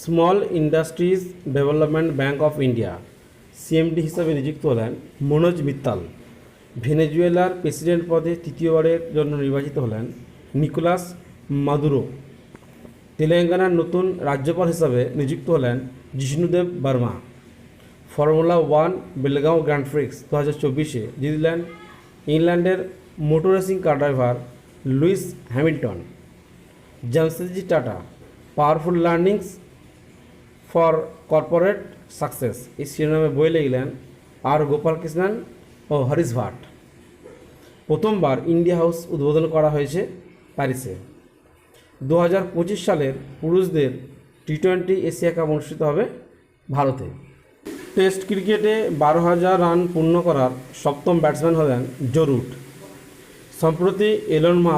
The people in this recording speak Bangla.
Small industries development bank of India CMD হিসাবে নিযুক্ত হলেন মনোজ মিত্তাল। ভেনেজুয়েলার প্রেসিডেন্ট পদে তৃতীয়বারের জন্য নির্বাচিত হলেন নিকোলাস মাদুরো। তেলেঙ্গানার নতুন রাজ্যপাল হিসাবে নিযুক্ত হলেন Jishnu Dev Varma. Formula 1 Belgaum grand prix 2024 জিতলেন ইংল্যান্ডের motor racing car driver Lewis Hamilton. Jamshedji Tata powerful learnings for corporate success এই শিরোনামে বই লিখলেন আর গোপালকৃষ্ণন ও হরিশ ভাট। প্রথমবার ইন্ডিয়া হাউস উদ্বোধন করা হয়েছে প্যারিসে। 2025 সালের পুরুষদের টি20 এশিয়া কাপ অনুষ্ঠিত হবে ভারতে। টেস্ট ক্রিকেটে 12,000 রান পূর্ণ করার সপ্তম ব্যাটসম্যান হলেন জো রুট। সম্প্রতি এলন মাস্ক